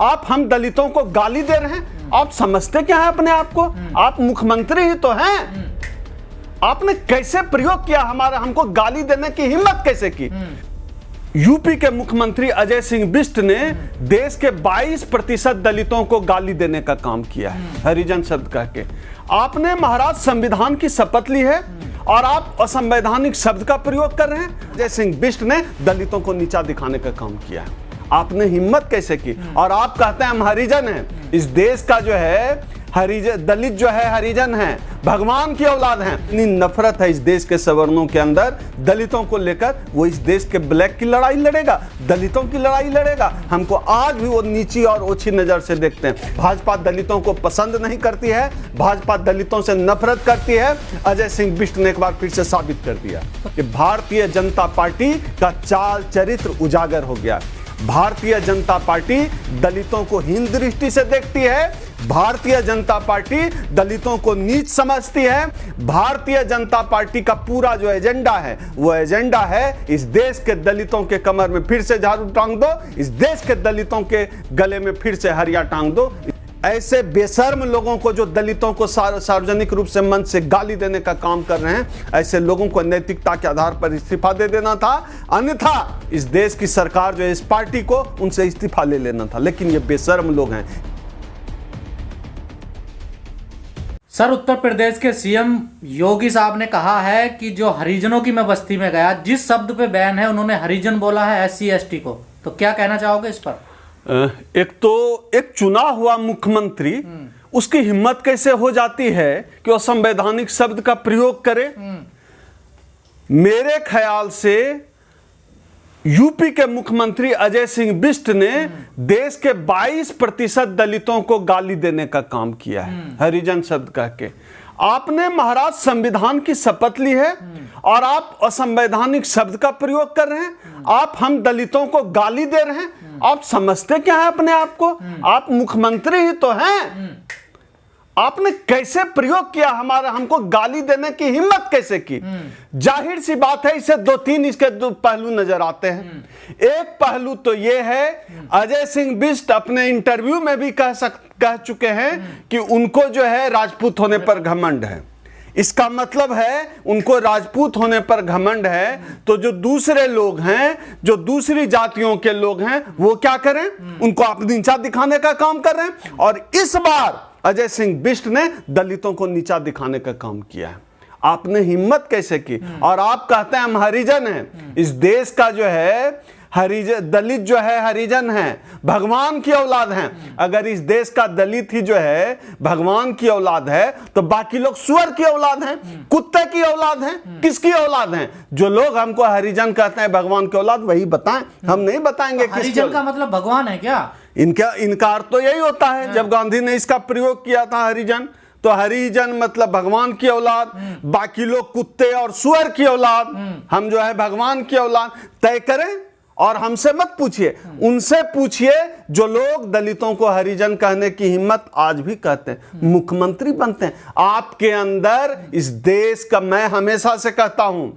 आप हम दलितों को गाली दे रहे हैं। आप समझते क्या है अपने आप को? आप मुख्यमंत्री ही तो हैं। आपने कैसे प्रयोग किया हमारा, हमको गाली देने की हिम्मत कैसे की? यूपी के मुख्यमंत्री अजय सिंह बिष्ट ने देश के 22% दलितों को गाली देने का काम किया है, हरिजन शब्द कह के। आपने महाराज संविधान की शपथ ली है और आप असंवैधानिक शब्द का प्रयोग कर रहे हैं। अजय सिंह बिष्ट ने दलितों को नीचा दिखाने का काम किया है। आपने हिम्मत कैसे की? और आप कहते हैं हम हरिजन हैं। इस देश का जो है हरिजन, दलित जो है हरिजन है, भगवान की औलाद हैं। इतनी नफरत है इस देश के सवर्णों के अंदर दलितों को लेकर, वो इस देश के ब्लैक की लड़ाई लड़ेगा, दलितों की लड़ाई लड़ेगा। हमको आज भी वो नीची और ओछी नजर से देखते हैं। भाजपा दलितों को पसंद नहीं करती है, भाजपा दलितों से नफरत करती है। अजय सिंह बिष्ट ने एक बार फिर से साबित कर दिया कि भारतीय जनता पार्टी का चाल चरित्र उजागर हो गया। भारतीय जनता पार्टी दलितों को हीन दृष्टि से देखती है, भारतीय जनता पार्टी दलितों को नीच समझती है। भारतीय जनता पार्टी का पूरा जो एजेंडा है वो एजेंडा है इस देश के दलितों के कमर में फिर से झाड़ू टांग दो, इस देश के दलितों के गले में फिर से हरिया टांग दो। ऐसे बेशर्म लोगों को जो दलितों को सार्वजनिक रूप से मंच से गाली देने का काम कर रहे हैं, ऐसे लोगों को नैतिकता के आधार पर इस्तीफा दे देना था, अन्यथा इस देश की सरकार जो है इस पार्टी को उनसे इस्तीफा ले लेना था। लेकिन ये बेशर्म लोग हैं। सर, उत्तर प्रदेश के सीएम योगी साहब ने कहा है कि जो हरिजनों की मैं बस्ती में गया, जिस शब्द पे बैन है उन्होंने हरिजन बोला है SC ST को, तो क्या कहना चाहोगे इस पर? एक तो एक चुना हुआ मुख्यमंत्री, उसकी हिम्मत कैसे हो जाती है कि वो संवैधानिक शब्द का प्रयोग करे? मेरे ख्याल से यूपी के मुख्यमंत्री अजय सिंह बिष्ट ने देश के 22% दलितों को गाली देने का काम किया है, हरिजन शब्द कह के। आपने महाराज संविधान की शपथ ली है और आप असंवैधानिक शब्द का प्रयोग कर रहे हैं। आप हम दलितों को गाली दे रहे हैं। आप समझते क्या है अपने आप को? आप मुख्यमंत्री ही तो हैं। आपने कैसे प्रयोग किया हमारा, हमको गाली देने की हिम्मत कैसे की? जाहिर सी बात है, इसे इसके दो पहलू नजर आते हैं। एक पहलू तो यह है, अजय सिंह बिष्ट अपने इंटरव्यू में भी कह चुके हैं कि उनको जो है राजपूत होने पर घमंड है। इसका मतलब है उनको राजपूत होने पर घमंड है, तो जो दूसरे लोग हैं, जो दूसरी जातियों के लोग हैं, वो क्या करें? उनको आप नीचा दिखाने का काम कर रहे हैं। और इस बार अजय सिंह बिष्ट ने दलितों को नीचा दिखाने का काम किया है। आपने हिम्मत कैसे की? और आप कहते हैं हम हरिजन हैं। इस देश का जो है हरिजन, दलित जो है हरिजन है, भगवान की औलाद हैं। अगर इस देश का दलित ही जो है भगवान की औलाद है, तो बाकी लोग सुअर की औलाद हैं, कुत्ते की औलाद हैं, किसकी औलाद हैं? जो लोग हमको हरिजन कहते हैं भगवान की औलाद, वही बताएं, हम नहीं बताएंगे। हरिजन का मतलब भगवान है क्या? इनका अर्थ तो यही होता है। जब गांधी ने इसका प्रयोग किया था हरिजन, तो हरिजन मतलब भगवान की औलाद, बाकी लोग कुत्ते और सुअर की औलाद, हम जो है भगवान की औलाद। तय करें और हमसे मत पूछिए, उनसे पूछिए जो लोग दलितों को हरिजन कहने की हिम्मत आज भी करते हैं, मुख्यमंत्री बनते हैं। आपके अंदर इस देश का, मैं हमेशा से कहता हूं,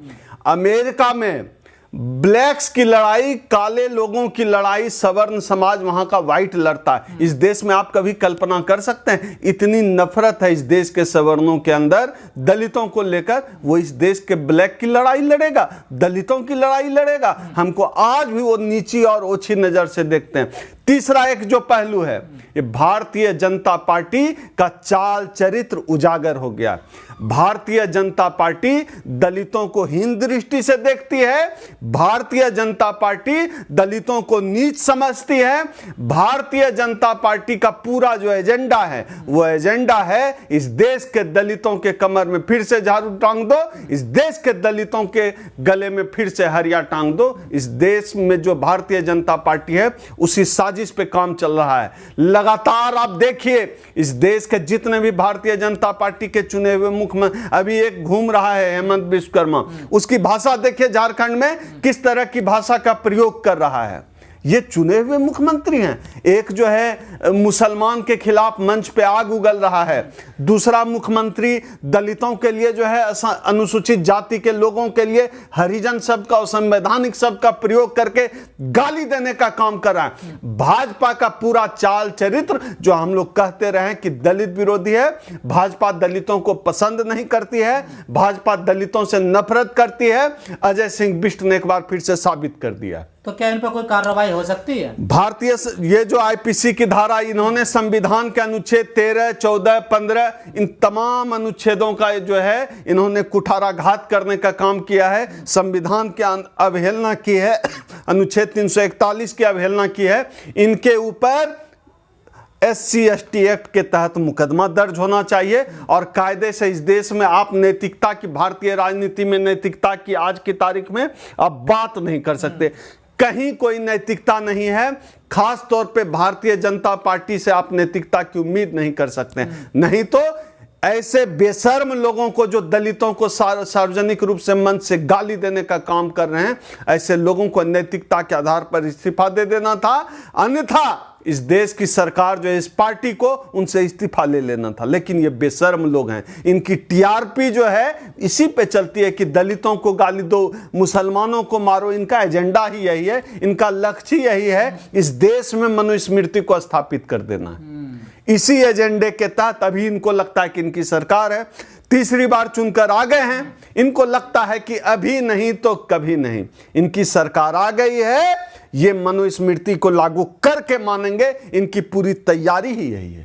अमेरिका में ब्लैक्स की लड़ाई, काले लोगों की लड़ाई, सवर्ण समाज वहां का व्हाइट लड़ता है। इस देश में आप कभी कल्पना कर सकते हैं? इतनी नफरत है इस देश के सवर्णों के अंदर दलितों को लेकर, वो इस देश के ब्लैक की लड़ाई लड़ेगा, दलितों की लड़ाई लड़ेगा। हमको आज भी वो नीची और ओछी नजर से देखते हैं। तीसरा एक जो पहलू है, ये भारतीय जनता पार्टी का चाल चरित्र उजागर हो गया। भारतीय जनता पार्टी दलितों को हीन दृष्टि से देखती है, भारतीय जनता पार्टी दलितों को नीच समझती है। भारतीय जनता पार्टी का पूरा जो एजेंडा है वो एजेंडा है इस देश के दलितों के कमर में फिर से झाड़ू टांग दो, इस देश के दलितों के गले में फिर से हरिया टांग दो। इस देश में जो भारतीय जनता पार्टी है उसी साजिश पे काम चल रहा है। लगातार आप देखिए, इस देश के जितने भी भारतीय जनता पार्टी के चुने हुए मुख्यमंत्री, अभी एक घूम रहा है हेमंत विश्वकर्मा, उसकी भाषा देखिए झारखंड में किस तरह की भाषा का प्रयोग कर रहा है। ये चुने हुए मुख्यमंत्री हैं। एक जो है मुसलमान के खिलाफ मंच पे आग उगल रहा है, दूसरा मुख्यमंत्री दलितों के लिए जो है अनुसूचित जाति के लोगों के लिए हरिजन शब्द का और संवैधानिक शब्द का प्रयोग करके गाली देने का काम कर रहा है। भाजपा का पूरा चाल चरित्र जो हम लोग कहते रहे कि दलित विरोधी है, भाजपा दलितों को पसंद नहीं करती है, भाजपा दलितों से नफरत करती है, अजय सिंह बिष्ट ने एक बार फिर से साबित कर दिया। तो क्या इन पर कोई कार्रवाई हो सकती है? भारतीय ये जो आईपीसी की धारा, इन्होंने संविधान के अनुच्छेद 13, 14, 15 इन तमाम अनुच्छेदों का जो है इन्होंने कुठाराघात करने का काम किया है, संविधान की अवहेलना की है, अनुच्छेद 341 की अवहेलना की है। इनके ऊपर SC/ST एक्ट के तहत मुकदमा दर्ज होना चाहिए और कायदे से इस देश में आप नैतिकता की, भारतीय राजनीति में नैतिकता की आज की तारीख में आप बात नहीं कर सकते। कहीं कोई नैतिकता नहीं है, खास तौर पे भारतीय जनता पार्टी से आप नैतिकता की उम्मीद नहीं कर सकते। नहीं तो ऐसे बेशर्म लोगों को जो दलितों को सार्वजनिक रूप से मंच से गाली देने का काम कर रहे हैं, ऐसे लोगों को नैतिकता के आधार पर इस्तीफा दे देना था, अन्यथा इस देश की सरकार जो है इस पार्टी को उनसे इस्तीफा ले लेना था। लेकिन ये बेशर्म लोग हैं, इनकी टीआरपी जो है इसी पे चलती है कि दलितों को गाली दो, मुसलमानों को मारो। इनका एजेंडा ही यही है, इनका लक्ष्य यही है, इस देश में मनुस्मृति को स्थापित कर देना है। इसी एजेंडे के तहत अभी इनको लगता है कि इनकी सरकार है, तीसरी बार चुनकर आ गए हैं, इनको लगता है कि अभी नहीं तो कभी नहीं इनकी सरकार आ गई है, ये मनुस्मृति को लागू करके मानेंगे। इनकी पूरी तैयारी ही यही है।